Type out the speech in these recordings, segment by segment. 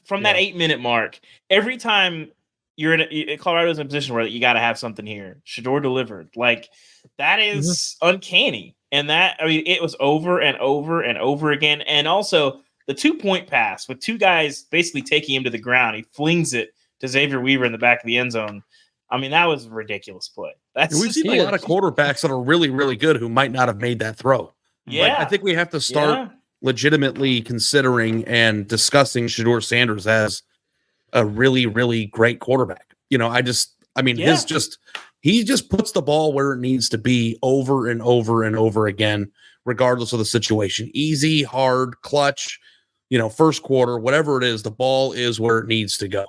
from that 8-minute mark, every time you're Colorado's in a position where you got to have something here. Shedeur delivered. Like, that is uncanny. And it was over and over and over again. And also the 2-point pass with two guys basically taking him to the ground. He flings it to Xavier Weaver in the back of the end zone. I mean, that was a ridiculous play. We've seen a lot of quarterbacks that are really, really good who might not have made that throw. Yeah. Like, I think we have to start legitimately considering and discussing Shadeur Sanders as a really, really great quarterback. He just puts the ball where it needs to be over and over and over again, regardless of the situation. Easy, hard, clutch, first quarter, whatever it is, the ball is where it needs to go.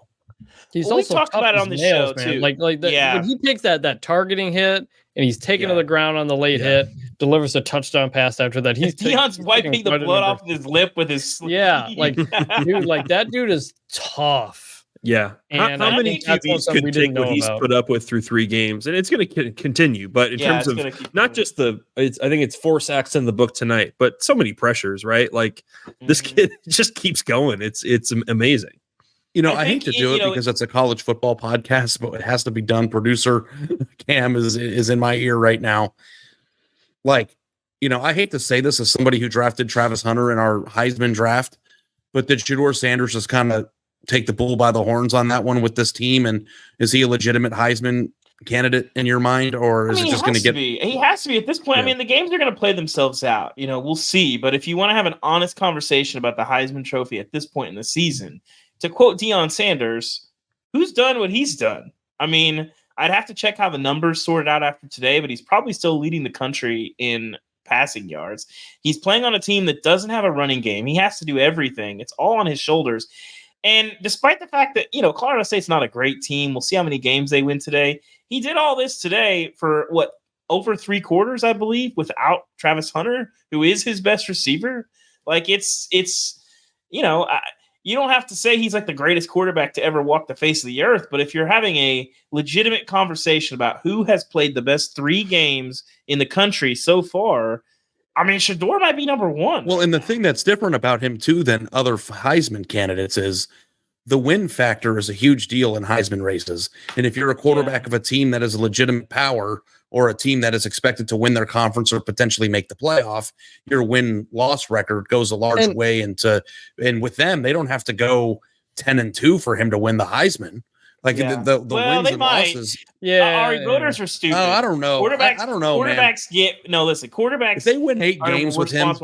He's also talked about it on the show too. When he takes that targeting hit and he's taken to the ground on the late hit, delivers a touchdown pass after that. Deion's wiping the blood off his lip with his sleeve. Yeah, that dude is tough. Yeah. How many QBs could take what he's put up with through 3 games? And it's going to continue. But in terms of not just I think it's 4 sacks in the book tonight, but so many pressures, right? Like, this kid just keeps going. It's amazing. I hate to do it because it's a college football podcast, but it has to be done. Producer Cam is in my ear right now. Like, I hate to say this as somebody who drafted Travis Hunter in our Heisman draft, but did Shedeur Sanders just kind of take the bull by the horns on that one with this team? And is he a legitimate Heisman candidate in your mind, or is it just going to get? He has to be at this point. Yeah. I mean, the games are going to play themselves out. We'll see. But if you want to have an honest conversation about the Heisman Trophy at this point in the season, to quote Deion Sanders, who's done what he's done? I mean, I'd have to check how the numbers sorted out after today, but he's probably still leading the country in passing yards. He's playing on a team that doesn't have a running game. He has to do everything. It's all on his shoulders. And despite the fact that, Colorado State's not a great team, we'll see how many games they win today. He did all this today for over 3 quarters, I believe, without Travis Hunter, who is his best receiver. Like, you don't have to say he's like the greatest quarterback to ever walk the face of the earth, but if you're having a legitimate conversation about who has played the best 3 games in the country so far, I mean, Shedeur might be number 1. Well, and the thing that's different about him too than other Heisman candidates is the win factor is a huge deal in Heisman races. And if you're a quarterback of a team that is a legitimate power or a team that is expected to win their conference or potentially make the playoff, your win-loss record goes a large way and with them, they don't have to go 10-2 for him to win the Heisman. Like the wins and losses. Yeah. Ari, voters are stupid. I don't know. I don't know. Quarterbacks quarterbacks. If they win 8 games with him.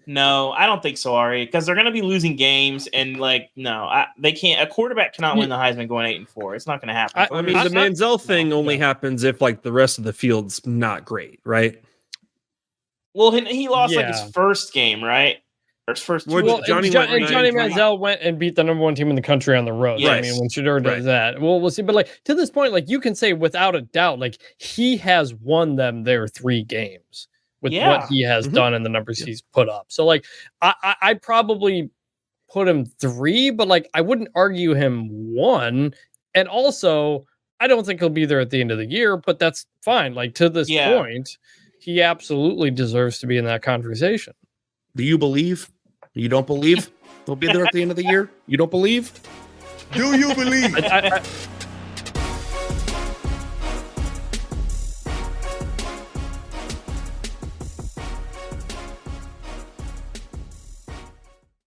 No, I don't think so, Ari, because they're going to be losing games, and they can't. A quarterback cannot win the Heisman going 8-4. It's not going to happen. I mean, the Manziel thing only happens if the rest of the field's not great, right? Well, he lost his first game, right? Or his first. Johnny Manziel went and beat the number 1 team in the country on the road. Yes. I mean, when Shedeur does that, we'll see. But to this point, you can say without a doubt, he has won them their 3 games. With what he has done and the numbers he's put up. So, I'd probably put him 3, but, I wouldn't argue him 1. And also, I don't think he'll be there at the end of the year, but that's fine. To this point, he absolutely deserves to be in that conversation. Do you believe? You don't believe he'll be there at the end of the year? You don't believe? Do you believe?